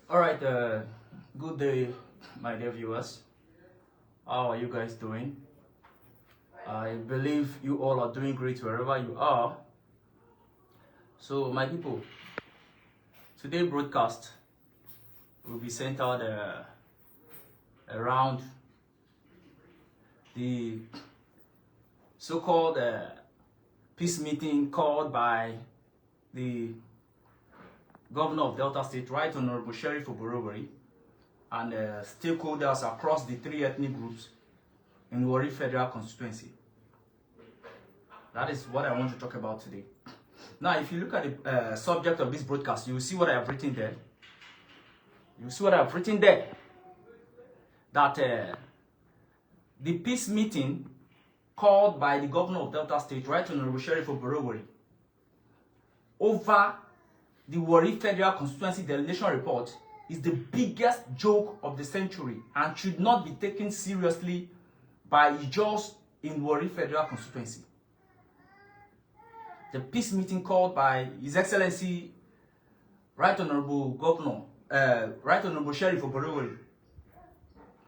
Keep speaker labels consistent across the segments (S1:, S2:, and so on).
S1: All right, good day, my dear viewers. How are you guys doing? I believe you all are doing great wherever you are. So, my people, today's broadcast will be centered around the so-called peace meeting called by the Governor of Delta State, Right Honorable Sheriff Oborevwori, and stakeholders across the three ethnic groups in Warri Federal Constituency. That is what I want to talk about today. Now, if you look at the subject of this broadcast, you will see what I have written there. You will see what I have written there. That the peace meeting called by the Governor of Delta State, Right Honorable Sheriff Oborevwori, over the Warri Federal Constituency Delineation Report is the biggest joke of the century and should not be taken seriously by Ijaws in Warri Federal Constituency. The peace meeting called by His Excellency Right Honorable Governor, Right Honorable Sheriff Oborevwori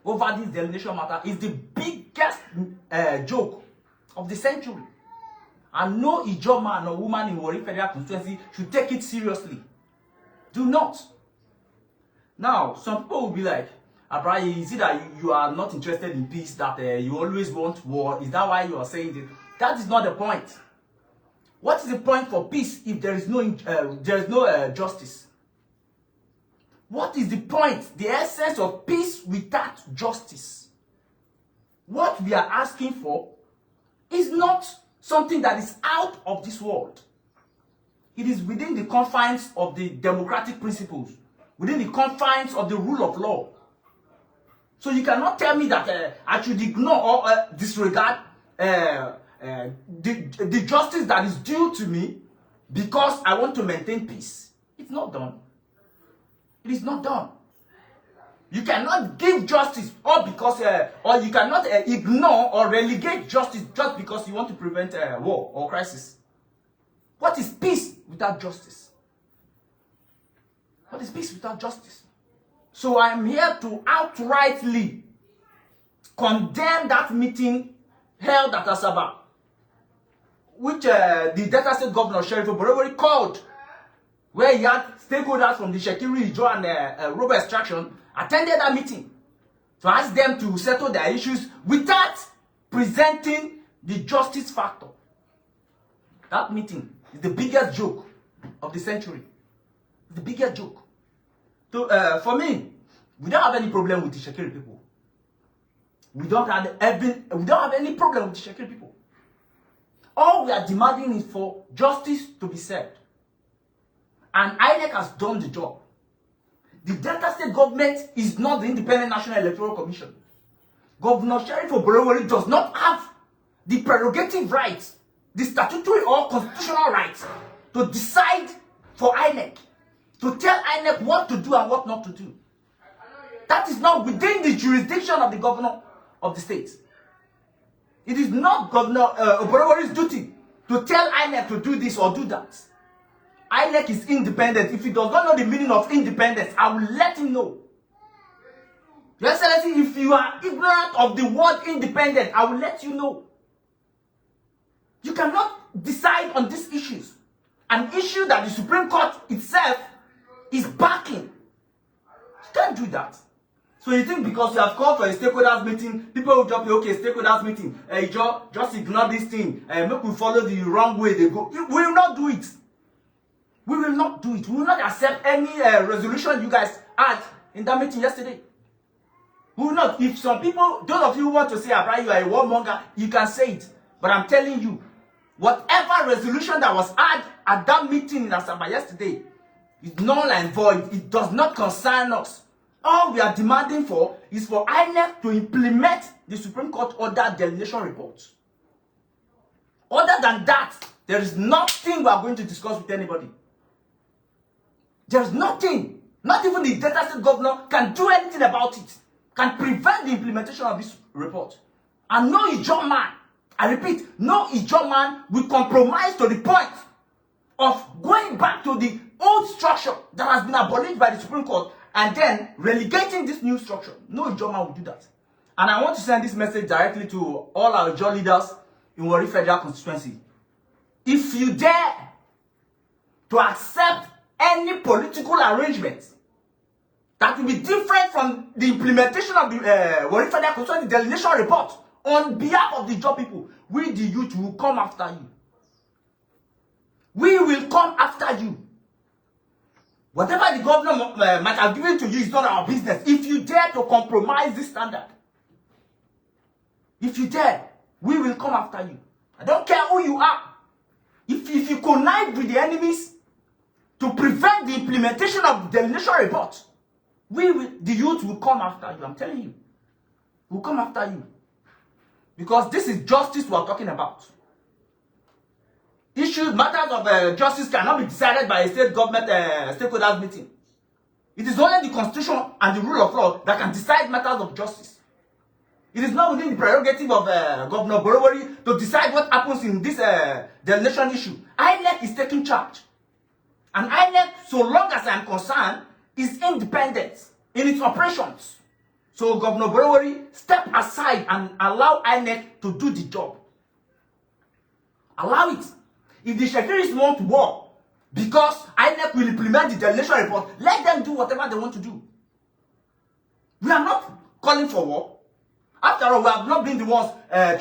S1: over this delineation matter is the biggest joke of the century. And no Ijaw man or woman in Warri Federal Constituency should take it seriously. Do not. Now, some people will be like, Abraye, is it that you are not interested in peace, that you always want war? Is that why you are saying this? That is not the point. What is the point for peace if there is no justice? What is the point, the essence of peace without justice? What we are asking for is not something that is out of this world. It is within the confines of the democratic principles, within the confines of the rule of law. So you cannot tell me that I should ignore or disregard the justice that is due to me because I want to maintain peace. It's not done. It is not done. You cannot give justice or because or you cannot ignore or relegate justice just because you want to prevent war or crisis. What is peace without justice? What is peace without justice? So I am here to outrightly condemn that meeting held at Asaba, which the Delta State Governor Sheriff Oborevwori called, where he had stakeholders from the Shekiri, Ijaw, and Robo Extraction attended that meeting to ask them to settle their issues without presenting the justice factor. That meeting is the biggest joke of the century. The biggest joke. So, for me, we don't have any problem with the Shekiri people. We don't have any problem with the Shekiri people. All we are demanding is for justice to be served. And INEC has done the job. The Delta State government is not the Independent National Electoral Commission. Governor Sheriff Oborevwori does not have the prerogative rights, the statutory or constitutional rights, to decide for INEC, to tell INEC what to do and what not to do. That is not within the jurisdiction of the governor of the state. It is not Governor Oborevwori's duty to tell INEC to do this or do that. INEC is independent. If he does not know the meaning of independence, I will let him know. Your Excellency, if you are ignorant of the word independent, I will let you know. You cannot decide on these issues. An issue that the Supreme Court itself is backing. You can't do that. So you think because you have called for a stakeholders meeting, people will just be, okay, stakeholders meeting, just ignore this thing, make we follow the wrong way they go. We will not do it. We will not do it. We will not accept any resolution you guys had in that meeting yesterday. We will not. If some people, those of you who want to say, Abraye, you are a warmonger, you can say it. But I'm telling you, whatever resolution that was had at that meeting in Asaba yesterday is null and void. It does not concern us. All we are demanding for is for INEC to implement the Supreme Court order delineation report. Other than that, there is nothing we are going to discuss with anybody. There's nothing. Not even the Delta State governor can do anything about it. Can prevent the implementation of this report. And no Ijaw man, I repeat, no Ijaw man will compromise to the point of going back to the old structure that has been abolished by the Supreme Court and then relegating this new structure. No Ijoma will do that. And I want to send this message directly to all our Ijaw leaders in Warri Federal Constituency. If you dare to accept any political arrangement that will be different from the implementation of the Warri Federal Constituency delineation report on behalf of the Ijaw people, we the youth will come after you. We will come after you. Whatever the governor might have given to you is not our business. If you dare to compromise this standard, if you dare, we will come after you. I don't care who you are. If you connive with the enemies to prevent the implementation of the delineation report, the youth will come after you. I'm telling you. We'll come after you. Because this is justice we are talking about. Matters of justice cannot be decided by a state government stakeholders meeting. It is only the constitution and the rule of law that can decide matters of justice. It is not within the prerogative of Governor Borowori to decide what happens in this delineation issue. INEC is taking charge. And INEC, so long as I am concerned, is independent in its operations. So Governor Borowori, step aside and allow INEC to do the job. Allow it. If the Shekiris want war, because INEC will implement the delineation report, let them do whatever they want to do. We are not calling for war. After all, we have not been the ones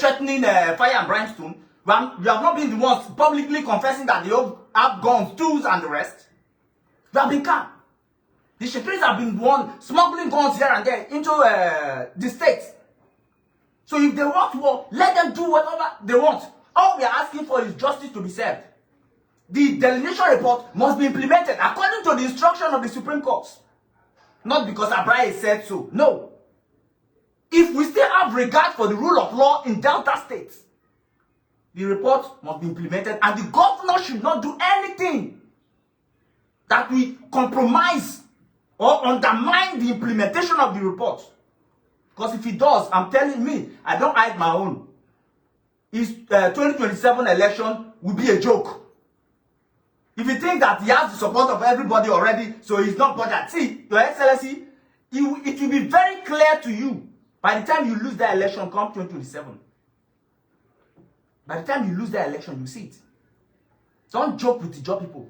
S1: threatening fire and brimstone. We have not been the ones publicly confessing that they have guns, tools, and the rest. We have been calm. The Shekiris have been the ones smuggling guns here and there into the states. So if they want war, let them do whatever they want. All we are asking for is justice to be served. The delineation report must be implemented according to the instruction of the Supreme Court. Not because Abraye said so. No. If we still have regard for the rule of law in Delta states, the report must be implemented and the governor should not do anything that will compromise or undermine the implementation of the report. Because if he does, I'm telling me, I don't hide my own. His 2027 election will be a joke. If you think that he has the support of everybody already, so he's not bothered. See, Your Excellency, it will be very clear to you by the time you lose that election come 2027. By the time you lose that election, you see it. Don't joke with the Ijaw people.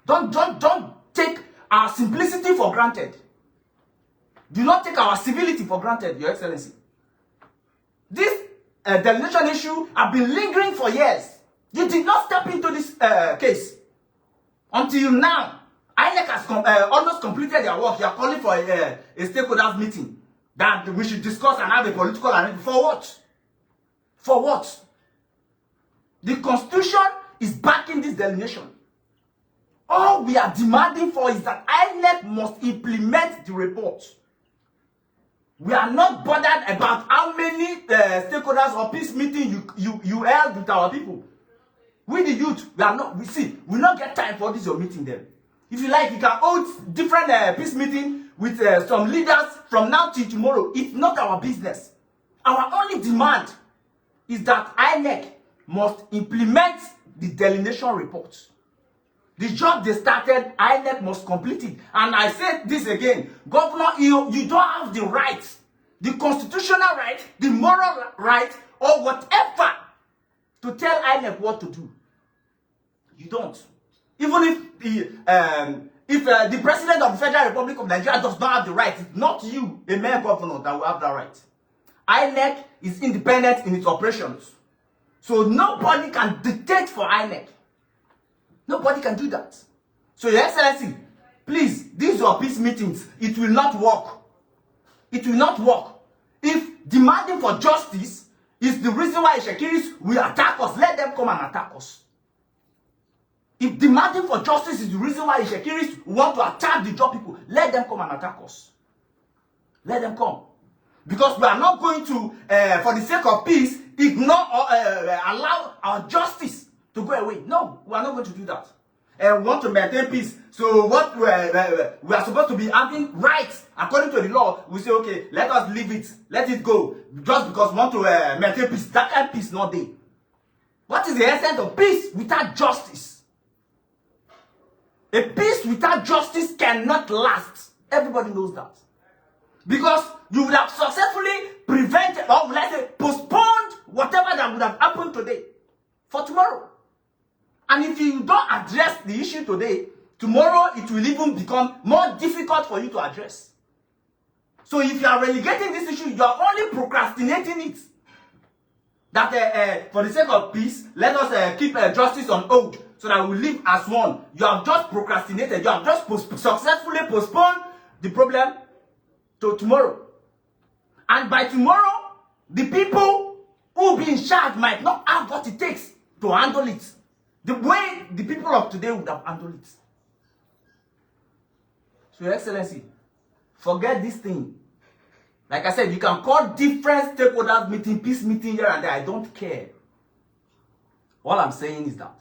S1: Don't take our simplicity for granted. Do not take our civility for granted, Your Excellency. This delineation issue have been lingering for years. You did not step into this case. Until now, INEC has almost completed their work. You are calling for a stakeholders meeting that we should discuss and have a political arrangement. For what? For what? The Constitution is backing this delineation. All we are demanding for is that INEC must implement the report. We are not bothered about how many stakeholders or peace meeting you held with our people. We the youth, we not get time for this your meeting then. If you like, you can hold different peace meeting with some leaders from now till tomorrow. It's not our business. Our only demand is that INEC must implement the delineation report. The job they started, INEC must complete it. And I said this again, Governor, you don't have the right, the constitutional right, the moral right, or whatever, to tell INEC what to do. You don't. Even if the President of the Federal Republic of Nigeria does not have the right, it's not you, a mere governor, that will have that right. INEC is independent in its operations. So nobody can dictate for INEC. Nobody can do that. So, Your Excellency, please, these are peace meetings. It will not work. It will not work. If demanding for justice is the reason why Shekiris will attack us, let them come and attack us. If demanding for justice is the reason why Shekiris want to attack the Ijaw people, let them come and attack us. Let them come. Because we are not going to, for the sake of peace, ignore or allow our justice to go away. No, we are not going to do that. We want to maintain peace. So what we are supposed to be having rights according to the law, we say, okay, let us leave it. Let it go. Just because we want to maintain peace. That kind of peace not there. What is the essence of peace without justice? A peace without justice cannot last. Everybody knows that. Because you would have successfully prevented, or let's say postponed, whatever that would have happened today for tomorrow. And if you don't address the issue today, tomorrow it will even become more difficult for you to address. So if you are relegating this issue, you are only procrastinating it. That for the sake of peace, let us keep justice on hold so that we live as one. You have just procrastinated. You have just successfully postponed the problem to tomorrow. And by tomorrow, the people who will be in charge might not have what it takes to handle it the way the people of today would have handled it. So, Your Excellency, forget this thing. Like I said, you can call different stakeholders meeting, peace meeting here and there. I don't care. All I'm saying is that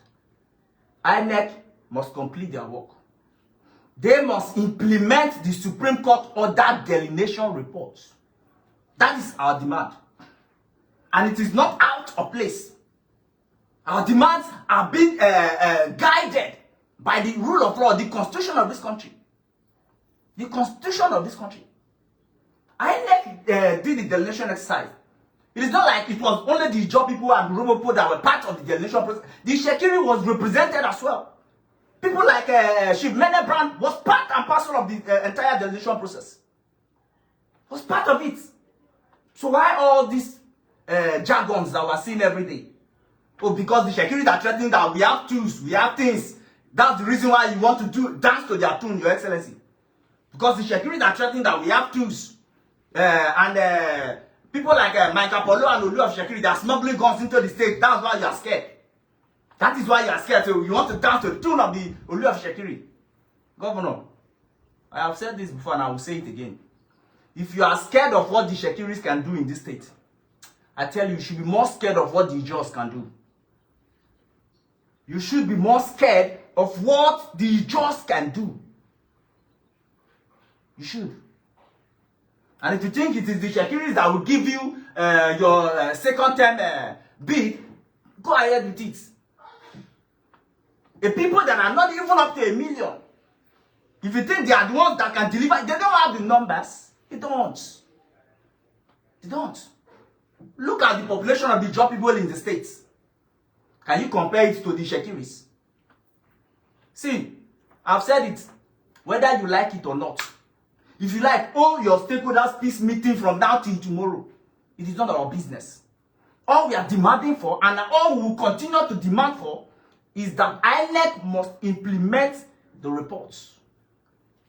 S1: INEC must complete their work. They must implement the Supreme Court order delineation reports. That is our demand. And it is not out of place. Our demands are being guided by the rule of law, the constitution of this country. The constitution of this country. INEC did the delineation exercise. It is not like it was only the Ijaw people and Urhobo that were part of the delineation process. The Shekiri was represented as well. People like Chief Mene Brand was part and parcel of the entire delineation process. Was part of it. So why all these jargons that we're seeing every day? Oh, because the Shekiri are threatening that we have tools, we have things. That's the reason why you want to dance to their tune, Your Excellency. Because the Shekiri are threatening that we have tools. And people like Mike Apollo and Olu of Shekiri, they are smuggling guns into the state. That's why you are scared. That is why you are scared. So you want to dance to the tune of the Olu of Shekiri. Governor, I have said this before and I will say it again. If you are scared of what the Shekiris can do in this state, I tell you, you should be more scared of what the Ijaws can do. You should be more scared of what the Ijaws can do. You should. And if you think it is the Shekiris that will give you your second term bid, go ahead with it. The people that are not even up to 1 million, if you think they are the ones that can deliver, they don't have the numbers. They don't. They don't. Look at the population of the Ijaw people in the states. Can you compare it to the Shekiris? See, I've said it, whether you like it or not. If you like all your stakeholders peace meeting from now till tomorrow, it is not our business. All we are demanding for, and all we will continue to demand for, is that INEC must implement the reports.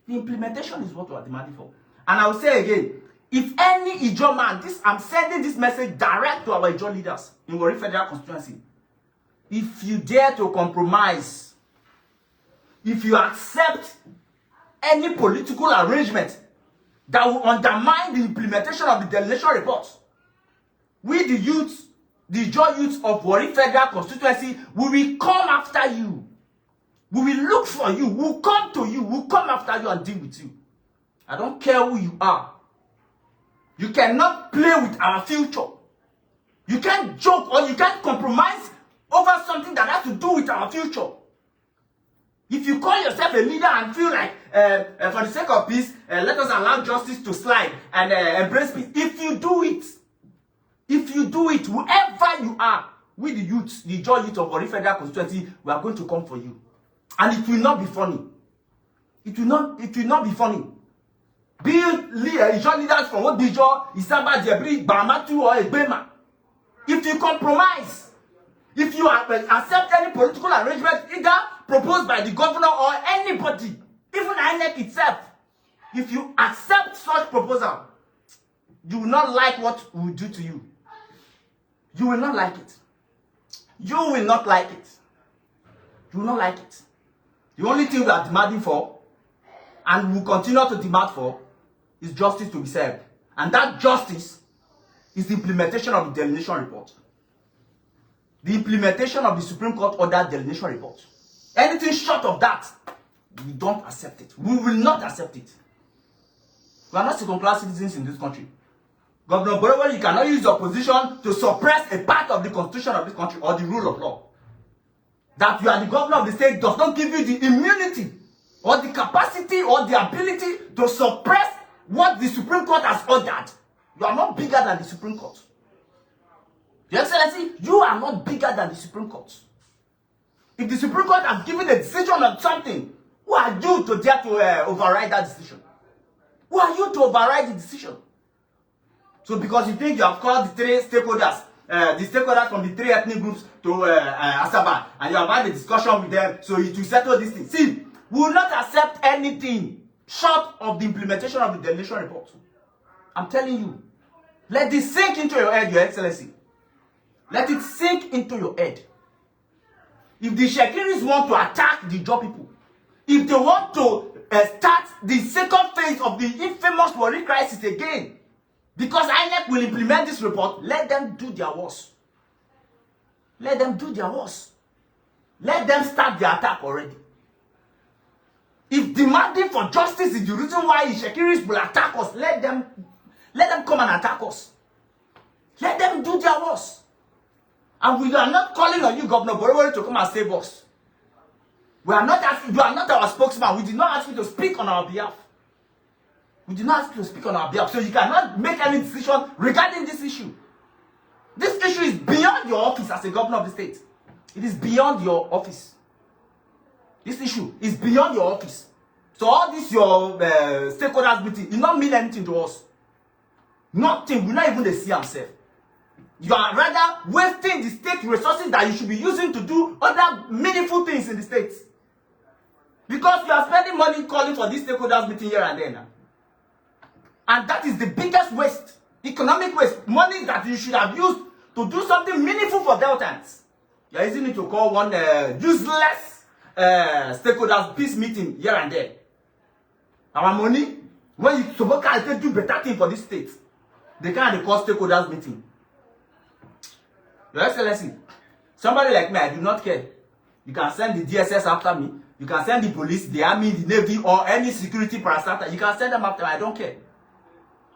S1: The implementation is what we are demanding for. And I will say again, if any Ijaw man, I'm sending this message direct to our Ijaw leaders in Warri Federal Constituency. If you dare to compromise, if you accept any political arrangement that will undermine the implementation of the delineation report, we the youths, the Ijaw youths of Warri Federal Constituency, we will come after you. We will look for you. We will come to you. We will come after you and deal with you. I don't care who you are. You cannot play with our future. You can't joke or you can't compromise over something that has to do with our future. If you call yourself a leader and feel like, for the sake of peace, let us allow justice to slide and embrace peace. If you do it, whoever you are, we the youths, the Ijaw youth of Warri Federal Constituency, we are going to come for you. And it will not be funny. It will not be funny. Be Ijaw leaders from what Ijaw, Isamba, Jebri, Bamatu, or Ebema. If you compromise, if you accept any political arrangement, either proposed by the governor or anybody, even INEC itself, if you accept such proposal, you will not like what we will do to you. You will not like it. You will not like it. You will not like it. The only thing we are demanding for, and will continue to demand for, is justice to be served. And that justice is the implementation of the delineation report. The implementation of the Supreme Court order delineation report. Anything short of that, we don't accept it. We will not accept it. We are not second-class citizens in this country. Governor Borowo, you cannot use your position to suppress a part of the constitution of this country or the rule of law. That you are the governor of the state does not give you the immunity or the capacity capacity or the ability to suppress what the Supreme Court has ordered. You are not bigger than the Supreme Court. Your Excellency, you are not bigger than the Supreme Court. If the Supreme Court has given a decision on something, who are you to dare to override that decision? Who are you to override the decision? So because you think you have called the three stakeholders, from the three ethnic groups to Asaba, and you have had a discussion with them, so it will settle this thing. See, we will not accept anything short of the implementation of the delegation report. I'm telling you. Let this sink into your head, Your Excellency. Let it sink into your head. If the Shekiris want to attack the Ijaw people, if they want to start the second phase of the infamous Warri crisis again, because INEC will implement this report, let them do their worst. Let them do their worst. Let them start the attack already. If demanding for justice is the reason why the Shekiris will attack us, let them come and attack us. Let them do their worst. And we are not calling on you, Governor Borewori, to come and save us. We are not asking, you are not our spokesman. We did not ask you to speak on our behalf. We did not ask you to speak on our behalf. So you cannot make any decision regarding this issue. This issue is beyond your office as a governor of the state. It is beyond your office. This issue is beyond your office. So all this your stakeholders meeting, it does not mean anything to us. Nothing. We're not even the see ourselves. You are rather wasting the state resources that you should be using to do other meaningful things in the states. Because you are spending money calling for this stakeholders meeting here and there now. And that is the biggest waste. Economic waste. Money that you should have used to do something meaningful for Deltans. You are using it to call one useless stakeholders peace meeting here and there. Our money, when you supposed to do better thing for this state, they can't call stakeholders meeting. Your Excellency, somebody like me, I do not care. You can send the DSS after me. You can send the police, the army, the navy, or any security parastatal. You can send them after me. I don't care.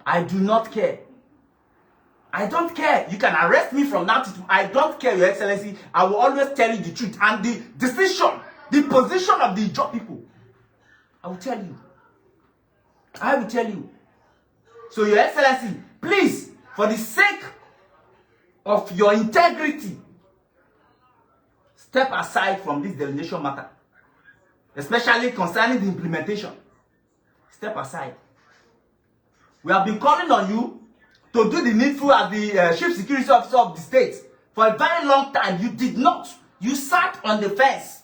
S1: I do not care. I don't care. You can arrest me from now to tomorrow. I don't care, Your Excellency. I will always tell you the truth. And the decision, the position of the Ijaw people, I will tell you. I will tell you. So, Your Excellency, please, for the sake of your integrity, step aside from this delegation matter, especially concerning the implementation. Step aside. We have been calling on you to do the needful as the chief security officer of the state for a very long time. You did not. You sat on the fence.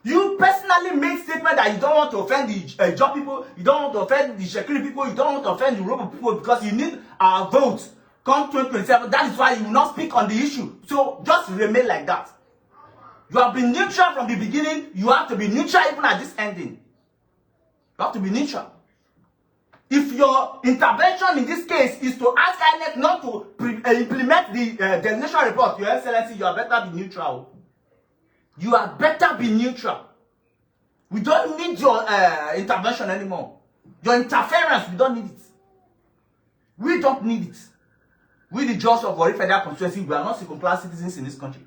S1: You personally made statement that you don't want to offend the Ijaw people, you don't want to offend the Shekiri people, you don't want to offend the Yoruba people because you need our votes. Come 2027, that is why you will not speak on the issue. So just remain like that. You have been neutral from the beginning. You have to be neutral even at this ending. You have to be neutral. If your intervention in this case is to ask INEC not to implement the delegation report, Your Excellency, you are better be neutral. You are better be neutral. We don't need your intervention anymore. Your interference, we don't need it. We don't need it. We, the judges of Warri Federal Constituency, we are not second-class citizens in this country.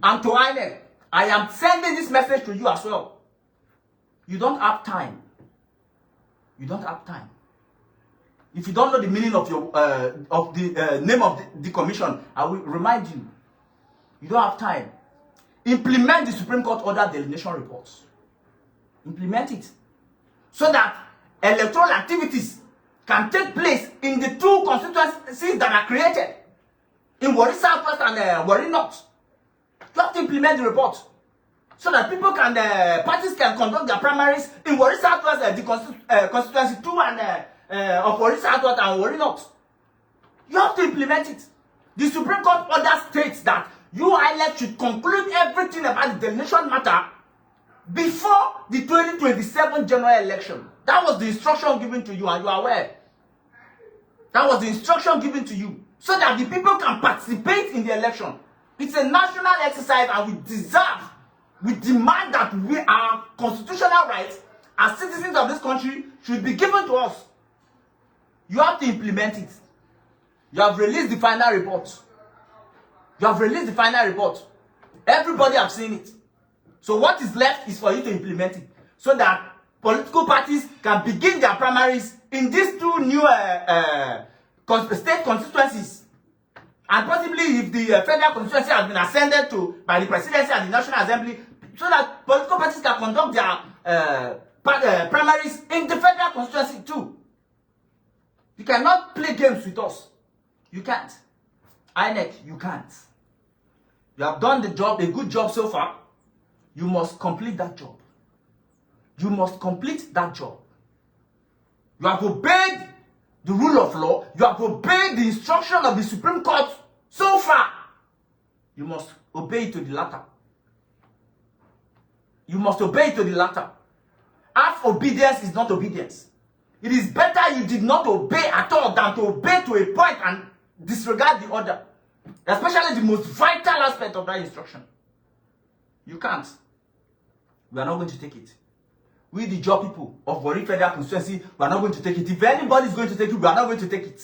S1: And to INEC, I am sending this message to you as well. You don't have time. You don't have time. If you don't know the meaning of your name of the commission, I will remind you. You don't have time. Implement the Supreme Court order delineation reports. Implement it. So that electoral activities can take place in the two constituencies that are created. In Warri Southwest and Warri North. You have to implement the report. So that people can, parties can conduct their primaries in Warri Southwest, the constituency 2 and of Warri Southwest and Warri North. You have to implement it. The Supreme Court order states that INEC should conclude everything about the delegation matter before the 2027 general election. That was the instruction given to you, and you are aware. That was the instruction given to you, so that the people can participate in the election. It's a national exercise, and we demand that our constitutional rights as citizens of this country should be given to us. You have to implement it. You have released the final report. You have released the final report. Everybody have seen it. So what is left is for you to implement it, so that political parties can begin their primaries in these two new state constituencies. And possibly if the federal constituency has been ascended to by the presidency and the National Assembly, so that political parties can conduct their primaries in the federal constituency too. You cannot play games with us. You can't. INEC, you can't. You have done the job, a good job so far. You must complete that job. You must complete that job. You have obeyed the rule of law. You have obeyed the instruction of the Supreme Court so far. You must obey to the latter. You must obey to the latter. Half obedience is not obedience. It is better you did not obey at all than to obey to a point and disregard the order. Especially the most vital aspect of that instruction. You can't. We are not going to take it. We, the job people of Warri Federal Constituency, we are not going to take it. If anybody is going to take it, we are not going to take it.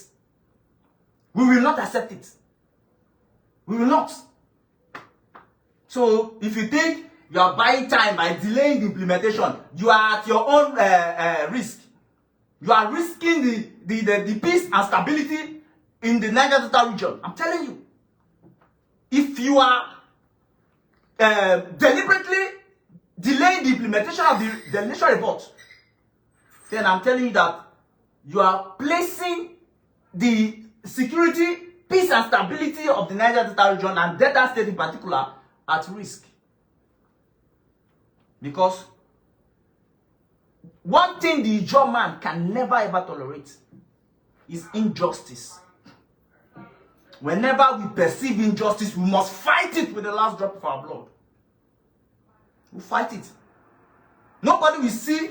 S1: We will not accept it. We will not. So, if you think you are buying time by delaying the implementation, you are at your own risk. You are risking the peace and stability in the Niger Delta region. I'm telling you. If you are deliberately delaying the implementation of the initial report, then I'm telling you that you are placing the security, peace and stability of the Niger Delta region and Delta State in particular at risk. Because one thing the Ijaw man can never ever tolerate is injustice. Whenever we perceive injustice, we must fight it with the last drop of our blood. We fight it. Nobody will see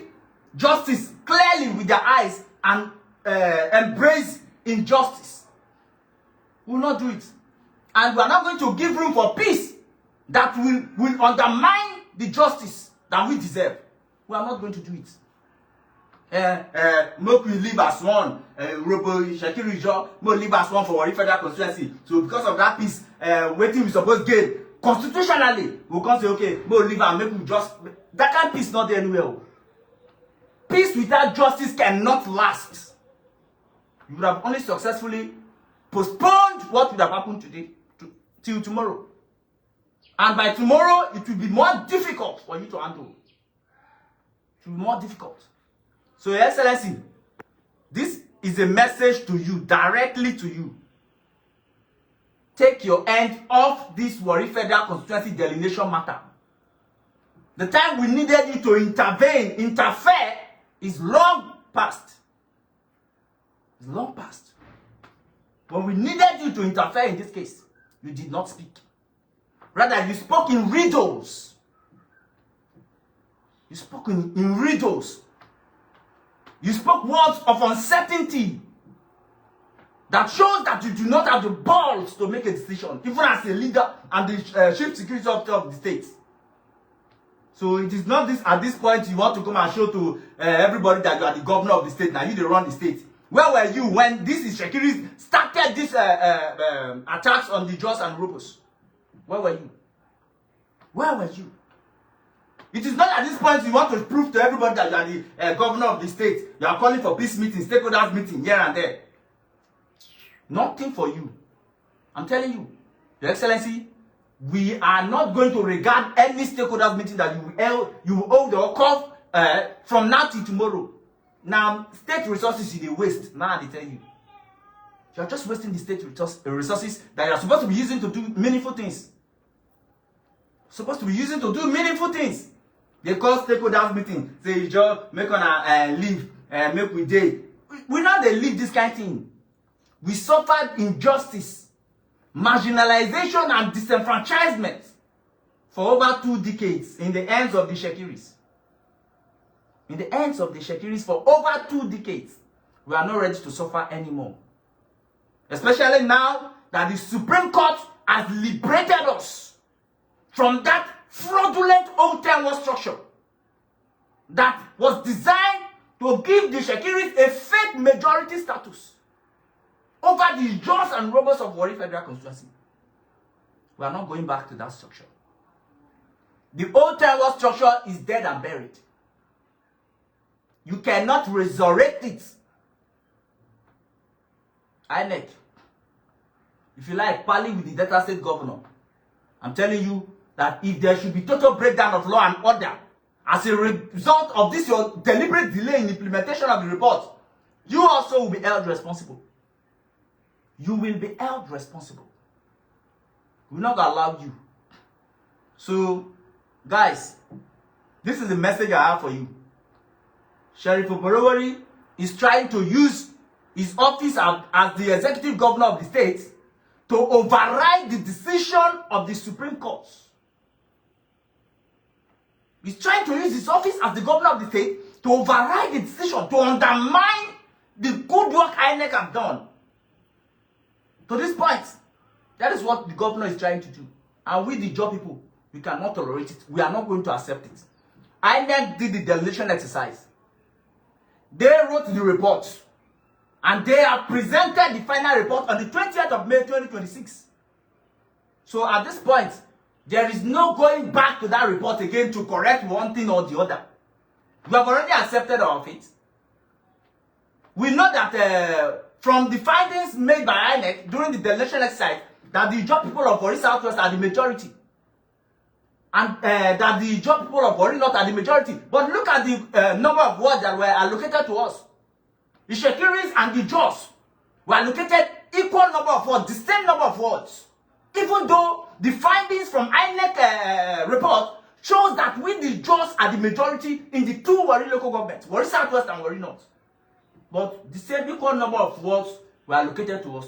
S1: justice clearly with their eyes and embrace injustice. We will not do it. And we are not going to give room for peace that will undermine the justice that we deserve. We are not going to do it. Make we live as one. Shekiri Ijaw, make live as one for Warri Federal Constituency. So because of that peace, waiting we supposed to gain constitutionally, we can say, okay, make live and make we just. That kind of peace not there anywhere. Peace without justice cannot last. You would have only successfully postponed what would have happened today till tomorrow. And by tomorrow, it will be more difficult for you to handle. It will be more difficult. So, Your Excellency, this is a message to you, directly to you. Take your hand off this Warri Federal Constituency delineation matter. The time we needed you to interfere, is long past. It's long past. When we needed you to interfere in this case, you did not speak. Rather, you spoke in riddles. You spoke in riddles. You spoke words of uncertainty that shows that you do not have the balls to make a decision, even as a leader and the chief security officer of the state. So it is not this at this point you want to come and show to everybody that you are the governor of the state. Now you they run the state. Where were you when this Shekiri started this attacks on the Jos and Robos? Where were you? Where were you? It is not at this point you want to prove to everybody that you are the governor of the state. You are calling for peace meetings, stakeholders meeting here and there. Nothing for you. I'm telling you, Your Excellency, we are not going to regard any stakeholders meeting that you will hold or call from now till tomorrow. Now, state resources is a waste. Now I tell you. You are just wasting the state resources that you are supposed to be using to do meaningful things. Supposed to be using to do meaningful things. They call stakeholders meeting. Say, Ijaw, make on leave, make we day. We not they leave this kind of thing. We suffered injustice, marginalization, and disenfranchisement for over 2 decades in the hands of the Shekiris. In the hands of the Shekiris for over 2 decades. We are not ready to suffer anymore. Especially now that the Supreme Court has liberated us from that fraudulent old tenure structure that was designed to give the Shekiris a fake majority status over the Jos and Robos of Warri Federal Constituency. We are not going back to that structure. The old tenure structure is dead and buried. You cannot resurrect it. INEC, if you like, parley with the Delta State governor. I'm telling you that if there should be total breakdown of law and order as a result of this your deliberate delay in implementation of the report, you also will be held responsible. You will be held responsible. We will not allow you. So, guys, this is the message I have for you. Sheriff Oborowori is trying to use his office as the executive governor of the state to override the decision of the Supreme Court. He's trying to use his office as the governor of the state to override the decision, to undermine the good work INEC have done. To this point, that is what the governor is trying to do. And we, the job people, we cannot tolerate it. We are not going to accept it. INEC did the delineation exercise. They wrote the report. And they have presented the final report on the 20th of May 2026. So at this point, there is no going back to that report again to correct one thing or the other. We have already accepted our fate. We know that from the findings made by INEC during the delineation exercise, that the job people of Warri Southwest are the majority. And that the job people of Warri North are the majority. But look at the number of wards that were allocated to us. The Shekiris and the Jos were allocated equal number of wards, the same number of wards. Even though the findings from INEC report shows that we, the Jos, are the majority in the two Warri local governments, Warri Southwest and Warri North. But the same equal number of wards were allocated to us.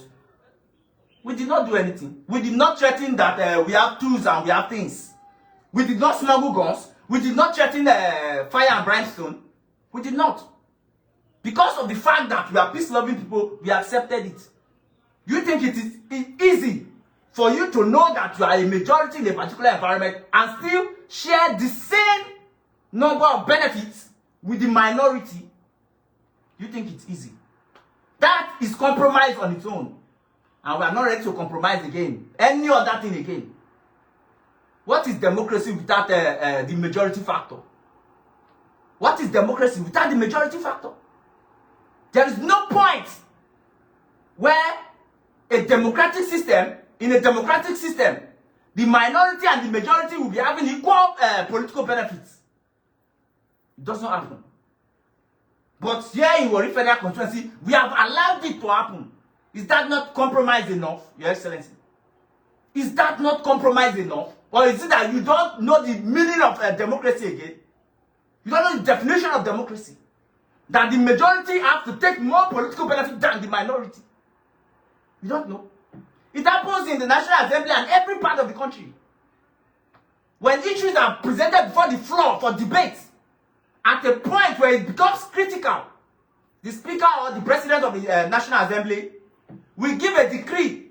S1: We did not do anything. We did not threaten that we have tools and we have things. We did not smuggle guns. We did not threaten fire and brimstone. We did not. Because of the fact that we are peace-loving people, we accepted it. You think it is easy for you to know that you are a majority in a particular environment and still share the same number of benefits with the minority? You think it's easy? That is compromise on its own. And we are not ready to compromise again. Any other thing again. What is democracy without the majority factor? What is democracy without the majority factor? There is no point where in a democratic system, the minority and the majority will be having equal political benefits. It does not happen. But here in Warri Federal Constituency, we have allowed it to happen. Is that not compromise enough, Your Excellency? Is that not compromise enough? Or is it that you don't know the meaning of democracy again? You don't know the definition of democracy? That the majority have to take more political benefit than the minority? You don't know. It happens in the National Assembly and every part of the country. When issues are presented before the floor for debate, at a point where it becomes critical, the Speaker or the President of the National Assembly will give a decree,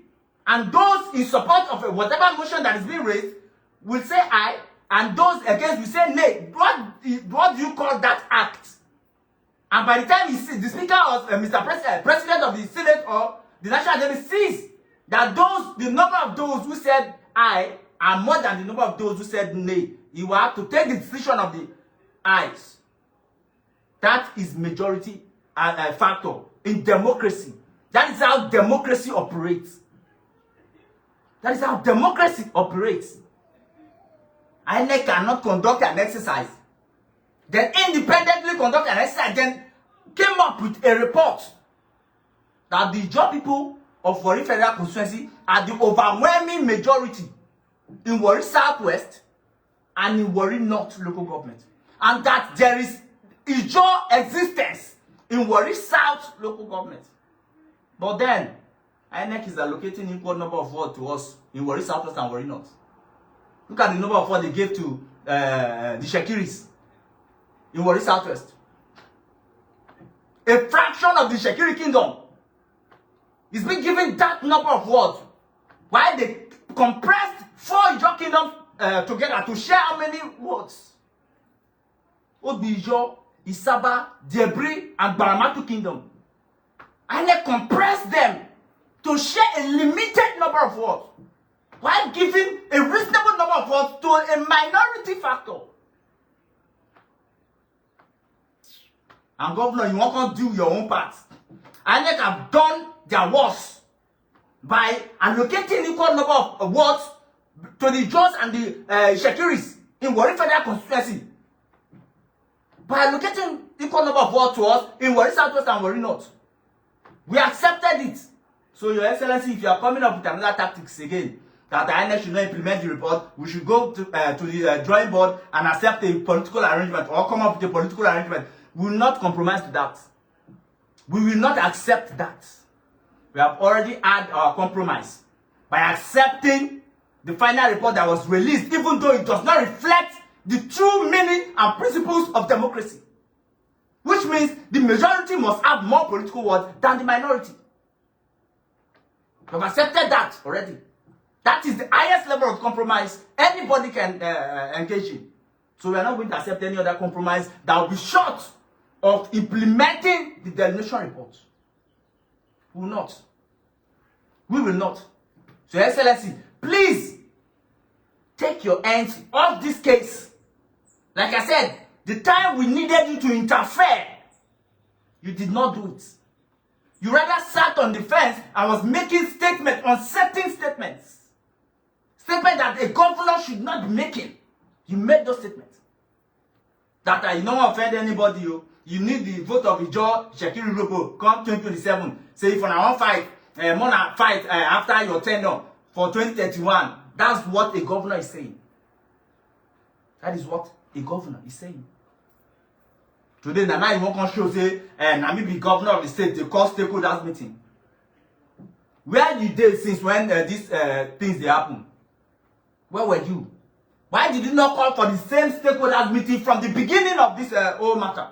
S1: and those in support of whatever motion that is being raised will say aye, and those against will say nay. What do you call that act? And by the time the Speaker or Mr. President of the Senate or the National Assembly sees that the number of those who said aye are more than the number of those who said nay, he will have to take the decision of the ayes. That is majority factor in democracy. That is how democracy operates. That is how democracy operates. INEC cannot conduct an exercise, then independently conduct an exercise, then came up with a report that the job people of Warri Federal Constituency are the overwhelming majority in Warri Southwest and in Warri North local government. And that there is Ijaw existence in Warri South local government. But then, INEC is allocating equal number of votes to us in Warri Southwest and Warri North. Look at the number of votes they gave to the Shekiris in Warri Southwest. A fraction of the Shekiri kingdom is being given that number of votes, while they compressed 4 Ijaw kingdoms together to share how many votes? Ogbi Ijaw, Isaba, Debri, and Baramatu kingdom. And they compressed them to share a limited number of votes, while giving a reasonable number of votes to a minority factor. And governor, you won't do your own part. INEC have done their worst by allocating equal number of votes to the Jos and the Shekiris in Warri Federal Constituency. By allocating equal number of votes to us in Warri Southwest and Warri North. We accepted it. So, Your Excellency, if you are coming up with another tactics again, that the INEC should not implement the report, we should go to the drawing board and accept a political arrangement or come up with a political arrangement. We will not compromise to that. We will not accept that. We have already had our compromise by accepting the final report that was released, even though it does not reflect the true meaning and principles of democracy. Which means the majority must have more political words than the minority. We have accepted that already. That is the highest level of compromise anybody can engage in. So we are not going to accept any other compromise that will be short of implementing the delineation report. We will not. We will not. So, Your Excellency, please take your hands off this case. Like I said, the time we needed you to interfere, you did not do it. You rather sat on the fence and was making statements, uncertain statements. Statements that a governor should not be making. You made those statements. That you don't offend anybody. You need the vote of Ijaw Shekiri Robo come 2027. Say if I want fight, fight after your tenure for 2031. That's what a governor is saying. That is what a governor is saying. Today, now you won't show say, Nami be governor of the state. They call stakeholders meeting. Where you did since when these things they happen? Where were you? Why did you not call for the same stakeholders meeting from the beginning of this whole matter?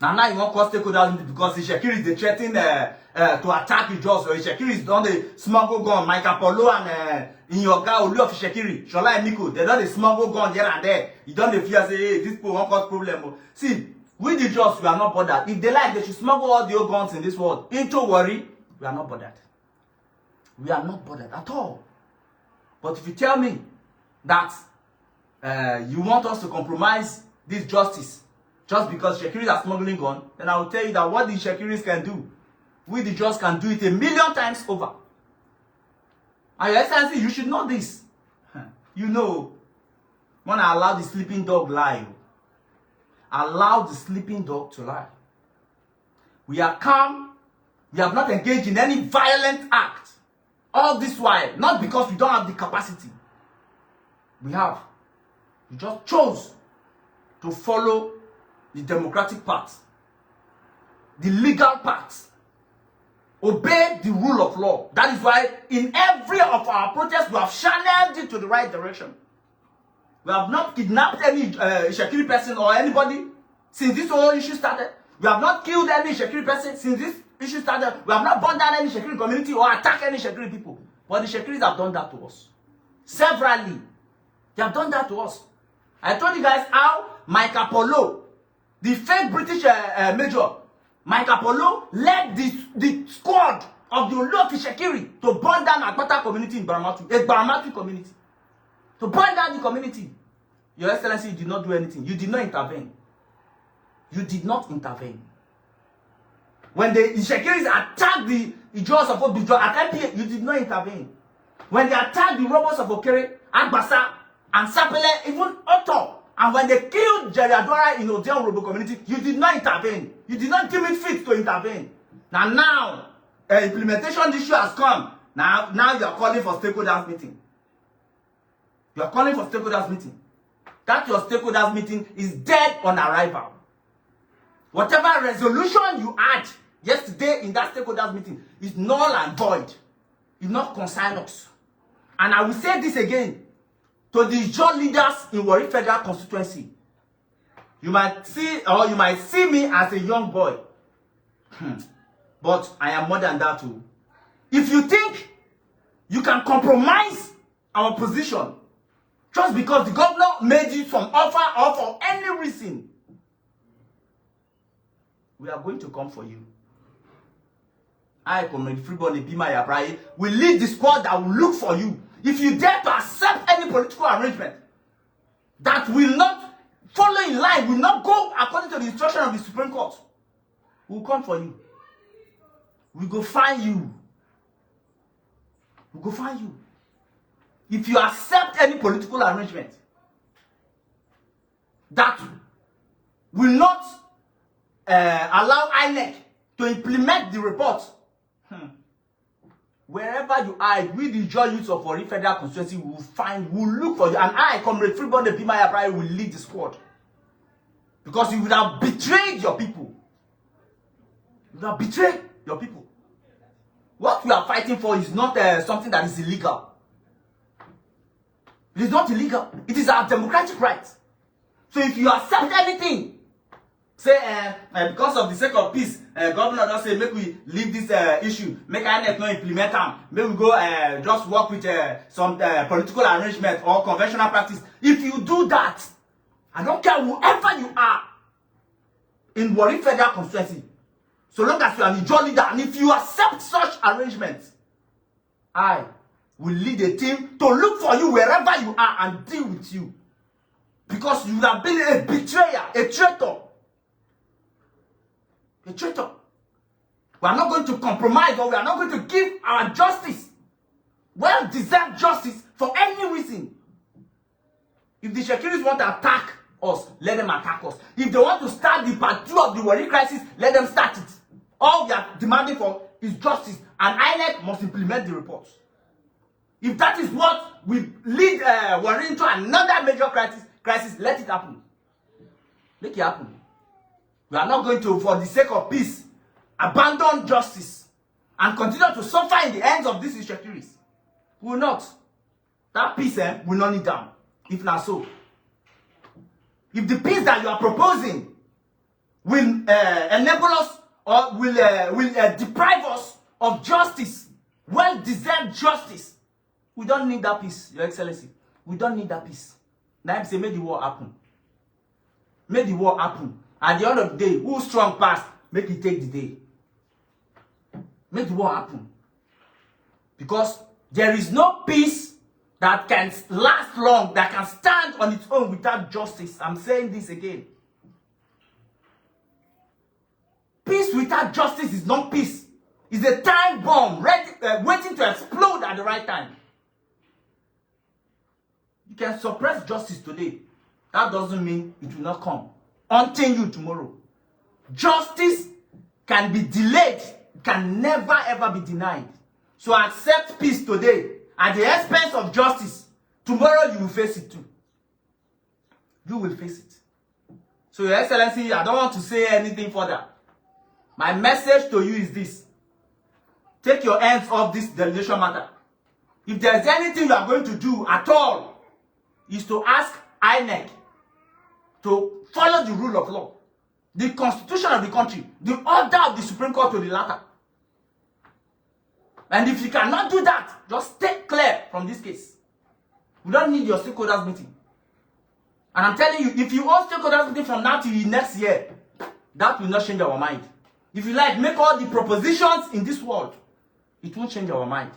S1: Now you won't call stakeholders meeting because the Shekiri is threatening to attack you just. So Shekiri is done the smuggle gun. Mike Apollo and in your guy Olu of Shekiri, Shola and Miko, they done the smuggle gun here and there. You don't fear say, hey, this people won't cause problem. See, we the just we are not bothered. If they like, they should smuggle all the old guns in this world into Warri. We are not bothered. We are not bothered at all. But if you tell me that you want us to compromise this justice just because Shekiris are smuggling gun, then I will tell you that what the Shekiris can do, we the just can do it 1,000,000 times over. And Your Excellency, you should know this. You know, when I allow the sleeping dog lie, allow the sleeping dog to lie. We are calm. We have not engaged in any violent act. All this while, not because we don't have the capacity. We have. We just chose to follow the democratic path, the legal path, obey the rule of law. That is why in every of our protests, we have channeled it to the right direction. We have not kidnapped any Shekiri person or anybody since this whole issue started. We have not killed any Shekiri person since this issue started. We have not burned down any Shekiri community or attacked any Shekiri people. But the Shekiris have done that to us. Severally. They have done that to us. I told you guys how Mike Apollo, the fake British major, Mike Apollo led the squad of the Olu of Shekiri to burn down Akpata community in Baramatu, a Baramatu community. To burn down the community. Your Excellency, you did not do anything. You did not intervene. You did not intervene. When the Shekiris attacked the Ijaws of Odujo at MPA, you did not intervene. When they attacked the robbers of Okere, Agbasa, and Sapele, even Otto, and when they killed Jerry Adora in Odeon Robo community, you did not intervene. You did not deem it fit to intervene. Now, implementation issue has come. Now you are calling for stakeholders meeting. You are calling for stakeholders meeting. That your stakeholders meeting is dead on arrival. Whatever resolution you had yesterday in that stakeholders meeting is null and void. It not concern us. And I will say this again to the Ijaw leaders in Warri Federal Constituency. You might see me as a young boy. But I am more than that too. If you think you can compromise our position just because the governor made you some offer or for any reason, we are going to come for you. I, Comrade Freeborn Ebima Yabrai, will lead the squad that will look for you. If you dare to accept any political arrangement that will not follow in line, will not go according to the instruction of the Supreme Court, we'll come for you. We go find you. We go find you. If you accept any political arrangement that will not allow INEC to implement the report, wherever you are, we the joy youths of Warri Federal Constituency will find, will look for you. And I, Comrade Freeborn Ebimaya Pride, will lead the squad. Because you would have betrayed your people. You would have betrayed your people. What we are fighting for is not something that is illegal. It is not illegal. It is our democratic right. So if you accept anything, say because of the sake of peace, governor just say make we leave this issue, make INEC not implement them, make we go just work with some political arrangement or conventional practice. If you do that, I don't care whoever you are in Warri Federal Constituency, so long as you are the Ijaw leader, and if you accept such arrangements, I will lead a team to look for you wherever you are and deal with you. Because you have been a betrayer, a traitor. A traitor. We are not going to compromise, or we are not going to give our justice, well-deserved justice, for any reason. If the Shekiris want to attack us, let them attack us. If they want to start the part 2 of the Warri crisis, let them start it. All we are demanding for is justice, and INEC must implement the reports. If that is what will lead Warri into another major crisis, let it happen. Make it happen. We are not going to, for the sake of peace, abandon justice and continue to suffer in the hands of these Shekiris. We will not. That peace will not need them, if not so. If the peace that you are proposing will enable us or will deprive us of justice, well-deserved justice, we don't need that peace, Your Excellency. We don't need that peace. Now I'm saying, make the war happen. Make the war happen. At the end of the day, who strong past, make it take the day. Make the war happen. Because there is no peace that can last long, that can stand on its own without justice. I'm saying this again. Peace without justice is not peace. It's a time bomb ready, waiting to explode at the right time. You can suppress justice today. That doesn't mean it will not come. Until you tomorrow. Justice can be delayed, can never ever be denied. So accept peace today at the expense of justice. Tomorrow you will face it too. You will face it. So Your Excellency, I don't want to say anything further. My message to you is this. Take your hands off this delegation matter. If there's anything you are going to do at all, is to ask INEC to follow the rule of law, the constitution of the country, the order of the Supreme Court to the latter. And if you cannot do that, just stay clear from this case. We don't need your stakeholders meeting. And I'm telling you, if you hold stakeholders meeting from now till next year, that will not change our mind. If you like, make all the propositions in this world, it won't change our mind.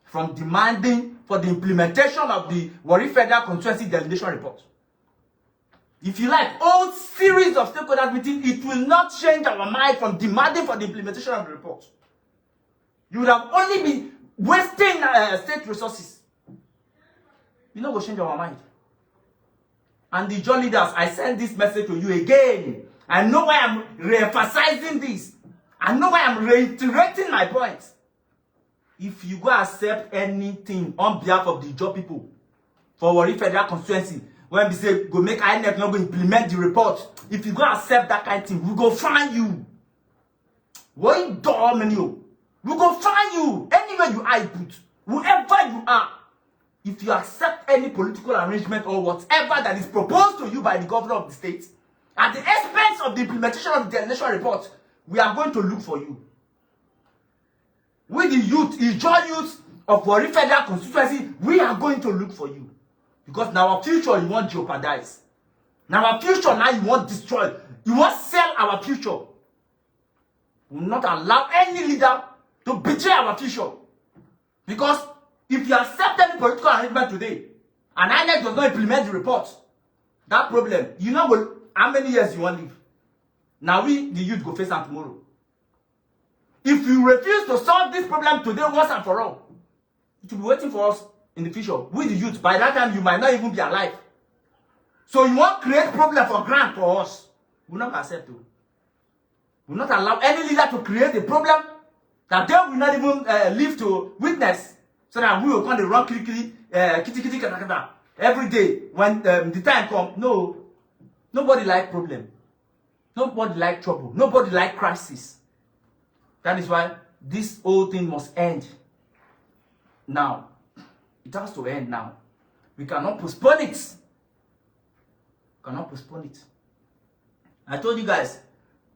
S1: From demanding for the implementation of the Warri Federal Constituency Delegation Report. If you like, all series of stakeholders meetings, it will not change our mind from demanding for the implementation of the report. You would have only been wasting state resources. You know, will change our mind. And the Ijaw leaders, I send this message to you again. I know why I'm re-emphasizing this. I know why I'm reiterating my points. If you go accept anything on behalf of the Ijaw people for Warri Federal Constituency, when we say go make INEC not go implement the report, if you go accept that kind of thing, we go find you. What do we go find you anywhere you are, put whoever you are. If you accept any political arrangement or whatever that is proposed to you by the governor of the state, at the expense of the implementation of the delegation report, we are going to look for you. We the youth, Ijaw youth of Warri Federal Constituency, we are going to look for you. Because now our future you want jeopardize. Now our future now you want destroy. You want sell our future. We will not allow any leader to betray our future. Because if you accept any political arrangement today, and INEC does not implement the report, that problem, you know how many years you want to live. Now we, the youth, go face am tomorrow. If you refuse to solve this problem today once and for all, it will be waiting for us in the future. We, the youth, by that time, you might not even be alive. So you want to create problem for grant for us. We will not accept it. We will not allow any leader to create a problem that they will not even live to witness, so that we will come to run kitty every day when the time comes. No. Nobody like problem. Nobody like trouble. Nobody like crisis. That is why this whole thing must end now. It has to end now. We cannot postpone it. Cannot postpone it. I told you guys,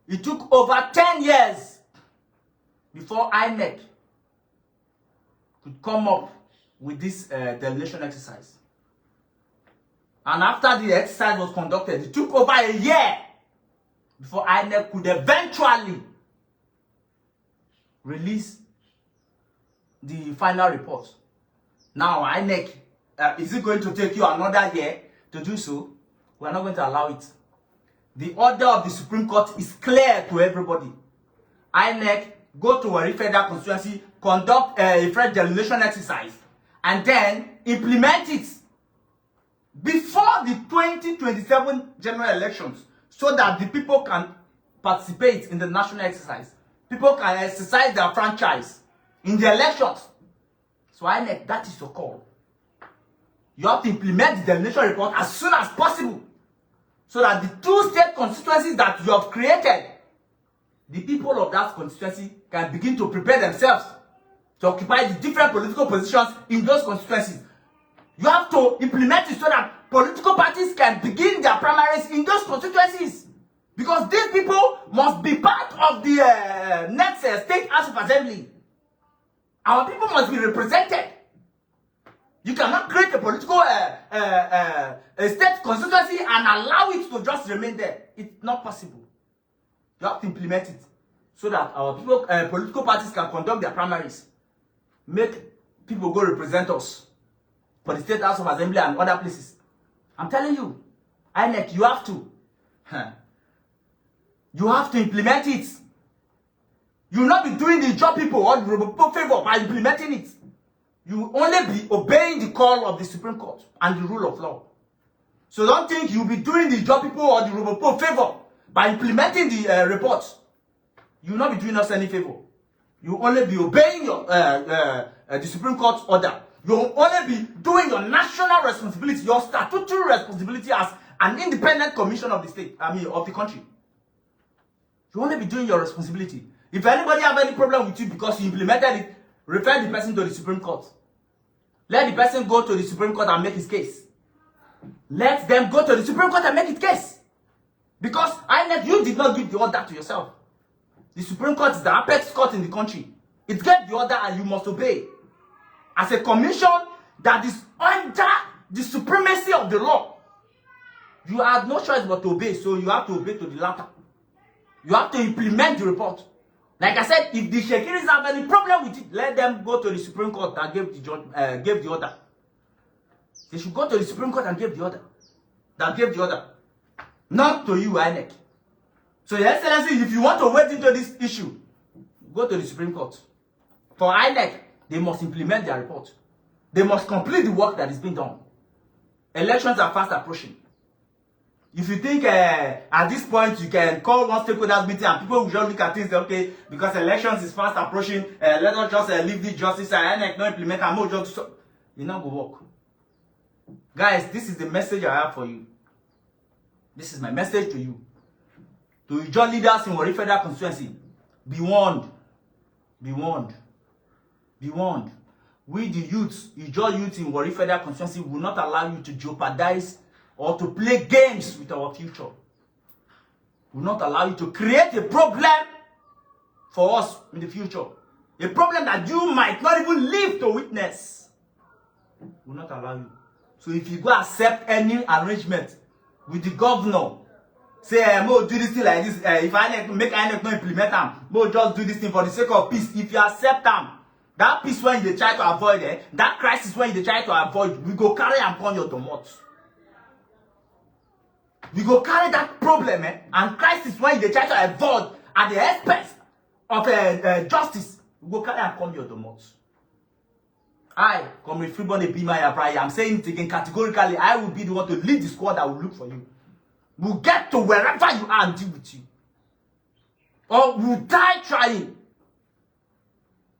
S1: it took over 10 years before INEC could come up with this delineation exercise. And after the exercise was conducted, it took over a year before INEC could eventually release the final report. Now, INEC, is it going to take you another year to do so? We are not going to allow it. The order of the Supreme Court is clear to everybody. INEC, go to Warri Federal Constituency, conduct a fresh delineation exercise, and then implement it before the 2027 general elections, so that the people can participate in the national exercise. People can exercise their franchise in the elections. So INEC, that is your call. You have to implement the delineation report as soon as possible, so that the two state constituencies that you have created, the people of that constituency can begin to prepare themselves to occupy the different political positions in those constituencies. You have to implement it so that political parties can begin their primaries in those constituencies. Because these people must be part of the next state House of Assembly. Our people must be represented. You cannot create a political a state constituency and allow it to just remain there. It's not possible. You have to implement it so that our people, political parties can conduct their primaries. Make people go represent us for the State House of Assembly and other places. I'm telling you, INEC, you have to. You have to implement it. You will not be doing the job people or the people favor by implementing it. You will only be obeying the call of the Supreme Court and the rule of law. So don't think you'll be doing the job people or the people favor by implementing the reports. You will not be doing us any favor. You will only be obeying your the Supreme Court's order. You will only be doing your national responsibility, your statutory responsibility as an independent commission of the state, of the country. You will only be doing your responsibility. If anybody have any problem with you because you implemented it, refer the person to the Supreme Court. Let the person go to the Supreme Court and make his case. Let them go to the Supreme Court and make its case. Because you did not give the order to yourself. The Supreme Court is the apex court in the country. It gave the order and you must obey. As a commission that is under the supremacy of the law, you have no choice but to obey, so you have to obey to the latter. You have to implement the report. Like I said, if the Shekiris have any problem with it, let them go to the Supreme Court that gave the order. They should go to the Supreme Court and give the order. That gave the order. Not to you, INEC. So, Your Excellency, if you want to wade into this issue, go to the Supreme Court. For INEC, they must implement their report. They must complete the work that is being done. Elections are fast approaching. If you think at this point you can call one stakeholders meeting and people will just look at things, okay, because elections is fast approaching, let us just leave the justice and INEC not implement and more just you not go work. Guys, this is the message I have for you. This is my message to you. To Ijaw leaders in Warri Federal Constituency, be warned. Be warned. Be warned. We the youths, Ijaw youth in Warri Federal Constituency will not allow you to jeopardize or to play games with our future. We will not allow you to create a problem for us in the future. A problem that you might not even live to witness. We will not allow you. So if you go accept any arrangement with the governor, say, Mo, do this thing like this, if I make INEC not implement them, Mo, just do this thing for the sake of peace. If you accept them, that peace when they try to avoid, that crisis when they try to avoid, we go carry and burn your domot. We go carry that problem and crisis when they try to avoid at the expense of justice. We go carry and come your domot. I, Comrade Freeborn Ebimaya Prayer, I'm saying it again categorically, I will be the one to lead the squad that will look for you. We'll get to wherever you are and deal with you. Or we'll die trying.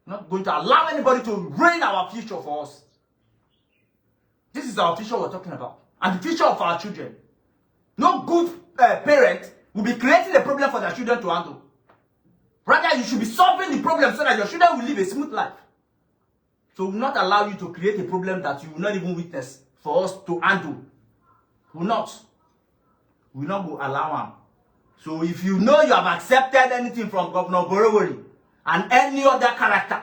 S1: Not going to allow anybody to ruin our future for us. This is our future we're talking about. And the future of our children. No good parent will be creating a problem for their children to handle. Rather, you should be solving the problem so that your children will live a smooth life. So we will not allow you to create a problem that you will not even witness for us to handle. We will not. We will not go allow them. So if you know you have accepted anything from Governor Borowori and any other character,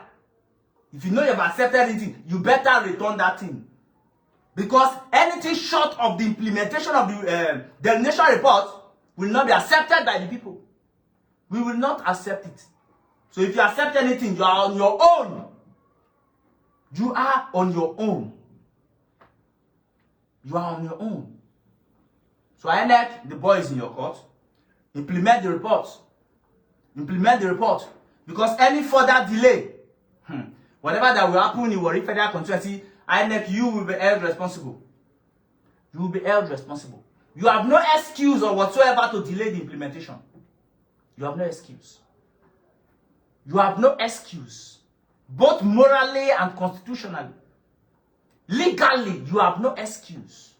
S1: if you know you have accepted anything, you better return that thing. Because anything short of the implementation of the delineation report will not be accepted by the people. We will not accept it. So if you accept anything, you are on your own. You are on your own. You are on your own. So INEC, the boy is in your court. Implement the report. Implement the report. Because any further delay, whatever that will happen in Warri Federal Constituency, INEC, you will be held responsible. You will be held responsible. You have no excuse or whatsoever to delay the implementation. You have no excuse. You have no excuse. Both morally and constitutionally. Legally, you have no excuse.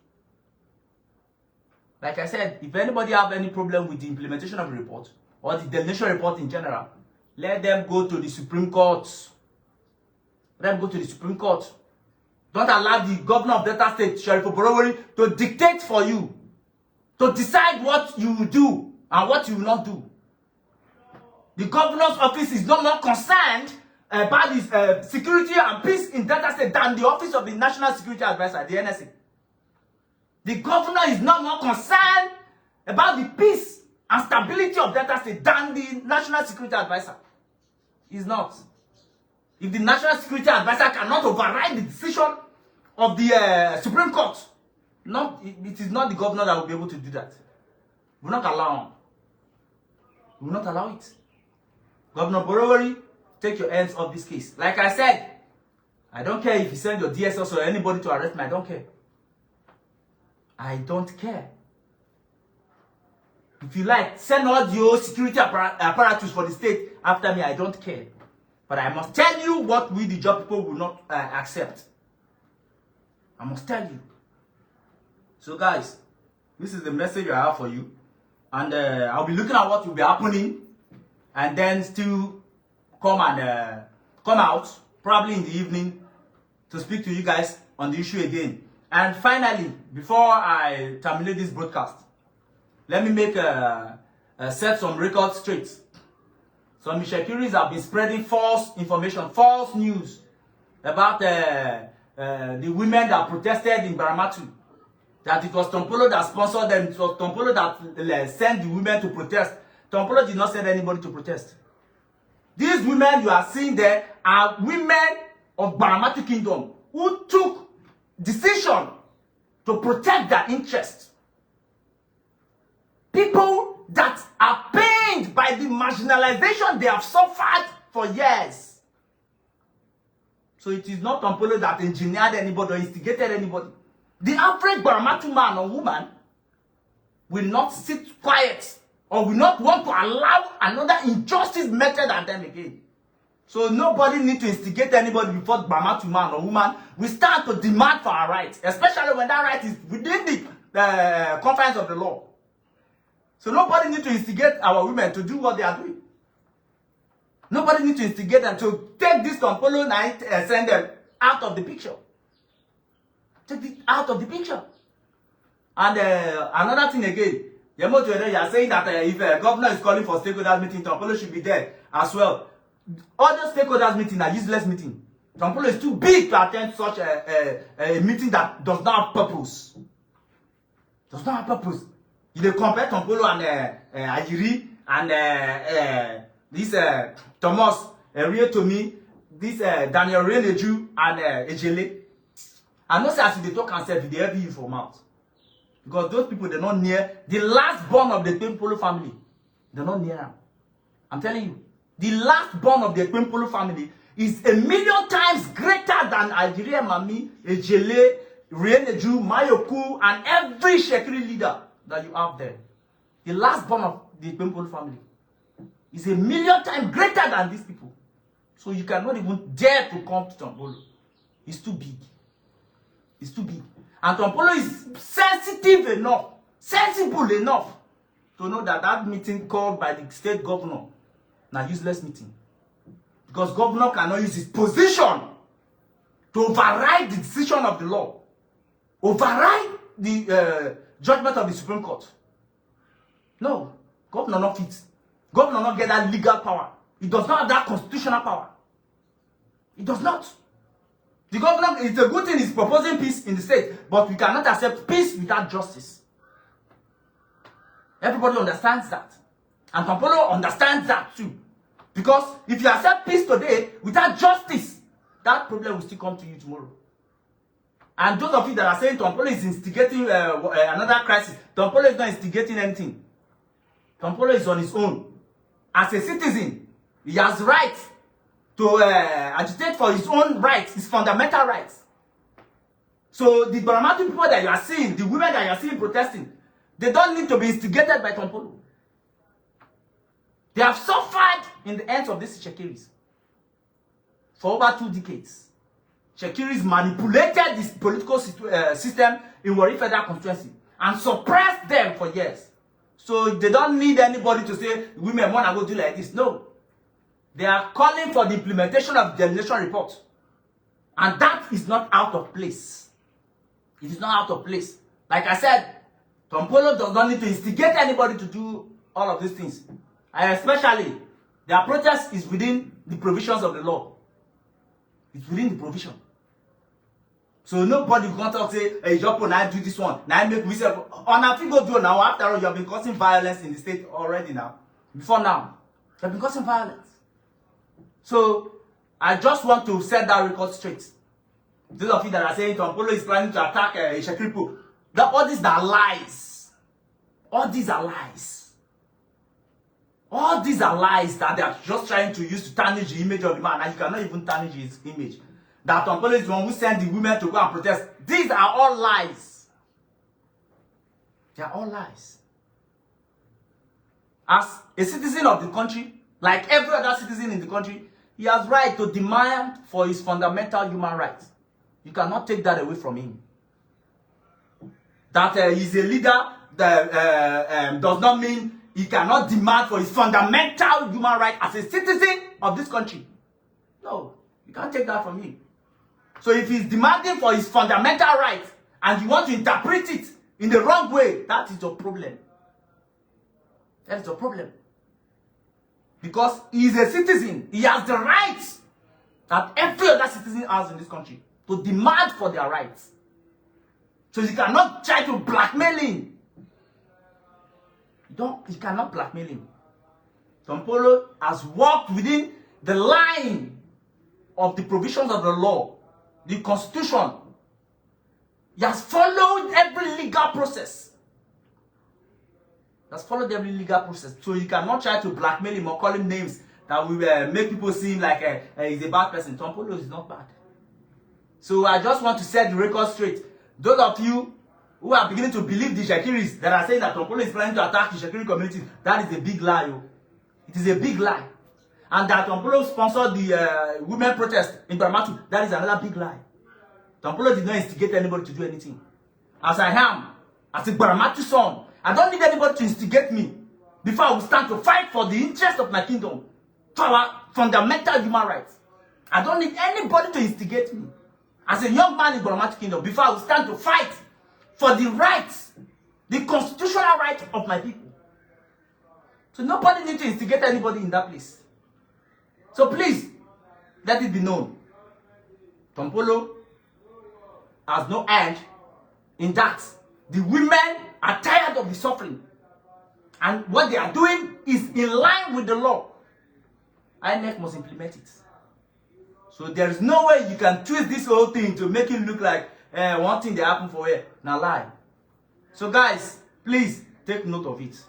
S1: Like I said, if anybody have any problem with the implementation of the report, or the delineation report in general, let them go to the Supreme Court. Let them go to the Supreme Court. Don't allow the governor of Delta State, Sheriff Borowori, to dictate for you. To decide what you will do and what you will not do. The governor's office is no more concerned about the security and peace in Delta State than the office of the National Security Advisor, the NSA. The governor is no more concerned about the peace and stability of Delta State than the National Security Advisor. He's not. If the National Security Advisor cannot override the decision of the Supreme Court, it is not the governor that will be able to do that. We will not allow him. We will not allow it. Governor Borowori, take your hands off this case. Like I said, I don't care if you send your DSS or anybody to arrest me. I don't care. I don't care. If you like, send all your security apparatus for the state after me. I don't care. But I must tell you what we, the job people, will not accept. I must tell you. So guys, this is the message I have for you. And I'll be looking at what will be happening. And then still come out, probably in the evening, to speak to you guys on the issue again. And finally, before I terminate this broadcast, let me make set some records straight. Some Mishakiris have been spreading false information, false news about the women that protested in Baramatu. That it was Tompolo that sponsored them. It was Tompolo that sent the women to protest. Tompolo did not send anybody to protest. These women you are seeing there are women of Baramatu Kingdom who took decision to protect their interests. People that are pained by the marginalization they have suffered for years. So it is not Tompolo that engineered anybody or instigated anybody. The average Baramatu man or woman will not sit quiet or will not want to allow another injustice meted at them again. So nobody needs to instigate anybody before Baramatu man or woman. We start to demand for our rights, especially when that right is within the confines of the law. So nobody needs to instigate our women to do what they are doing. Nobody needs to instigate them to take this Tompolo night and send them out of the picture. Take it out of the picture. And another thing again, you are saying that if a governor is calling for stakeholders meeting, Tompolo should be there as well. Other stakeholders meeting are useless meeting. Tompolo is too big to attend such a meeting that does not have purpose. Does not have purpose. You dey compare Tompolo and Ajiri and this Thomas Rie Tomi, this Daniel Reneju and Ejele. I know say as you dey talk and say they help you for mouth. Because those people, they're not near the last born of the Ekpempolo family. They're not near them. I'm telling you. The last born of the Ekpempolo family is 1,000,000 times greater than Algeria Mami, Ejele, Rieneju, Mayoku, and every Shekiri leader that you have there. The last born of the Ekpempolo family is 1,000,000 times greater than these people. So you cannot even dare to come to Tombolo. It's too big. It's too big. And Tombolo is sensitive enough, sensible enough to know that that meeting called by the state governor na useless meeting. Because governor cannot use his position to override the decision of the law, override the judgment of the Supreme Court. No, governor not fit. Governor not get that legal power. He does not have that constitutional power. He does not. The governor, it's a good thing he's proposing peace in the state, but we cannot accept peace without justice. Everybody understands that. And Tombolo understands that too. Because if you accept peace today without justice, that problem will still come to you tomorrow. And those of you that are saying Tombolo is instigating another crisis, Tombolo is not instigating anything. Tombolo is on his own. As a citizen, he has rights to agitate for his own rights, his fundamental rights. So the Baramatu people that you are seeing, the women that you are seeing protesting, they don't need to be instigated by Tombolo. They have suffered in the hands of these Shekiris for over 2 decades. Shekiris manipulated this political system in Warri Federal Constituency and suppressed them for years. So they don't need anybody to say, women want to go do like this. No. They are calling for the implementation of the delineation report. And that is not out of place. It is not out of place. Like I said, Tombolo does not need to instigate anybody to do all of these things. And especially, their protest is within the provisions of the law. It's within the provision. So nobody will come talk say, hey, Jopo, now do this one. Now I make myself. On a thing go do now. After all, you have been causing violence in the state already now. Before now, you have been causing violence. So I just want to set that record straight. Those of you that are saying Tombolo is planning to attack Shekiripo, all these are lies. All these are lies. All these are lies that they are just trying to use to tarnish the image of the man, and you cannot even tarnish his image. That Tombolo is the one who sent the women to go and protest. These are all lies. They are all lies. As a citizen of the country, like every other citizen in the country, he has right to demand for his fundamental human rights. You cannot take that away from him. That he's a leader that does not mean he cannot demand for his fundamental human right as a citizen of this country. No, you can't take that from him. So if he's demanding for his fundamental rights and you want to interpret it in the wrong way, that is your problem. That is your problem. Because he is a citizen. He has the rights that every other citizen has in this country to demand for their rights. So you cannot try to blackmail him. You cannot blackmail him. Tombolo has walked within the line of the provisions of the law, the constitution. He has followed every legal process. Has followed every legal process. So you cannot try to blackmail him or call him names that will make people seem like he's a bad person. Tombolo is not bad. So I just want to set the record straight. Those of you who are beginning to believe the Shekiris that are saying that Tombolo is planning to attack the Shekiri community, that is a big lie. It is a big lie. And that Tombolo sponsored the women protest in Baramatu, that is another big lie. Tombolo did not instigate anybody to do anything. As I am, as a Baramatu son, I don't need anybody to instigate me before I will stand to fight for the interest of my kingdom, for our fundamental human rights. I don't need anybody to instigate me. As a young man in Baramatu Kingdom, before I will stand to fight for the rights, the constitutional rights of my people. So nobody needs to instigate anybody in that place. So please, let it be known. Tombolo has no hand in that. The women are tired of the suffering. And what they are doing is in line with the law. INEC must implement it. So there is no way you can twist this whole thing to make it look like one thing that happened for her. Now lie. So guys, please take note of it.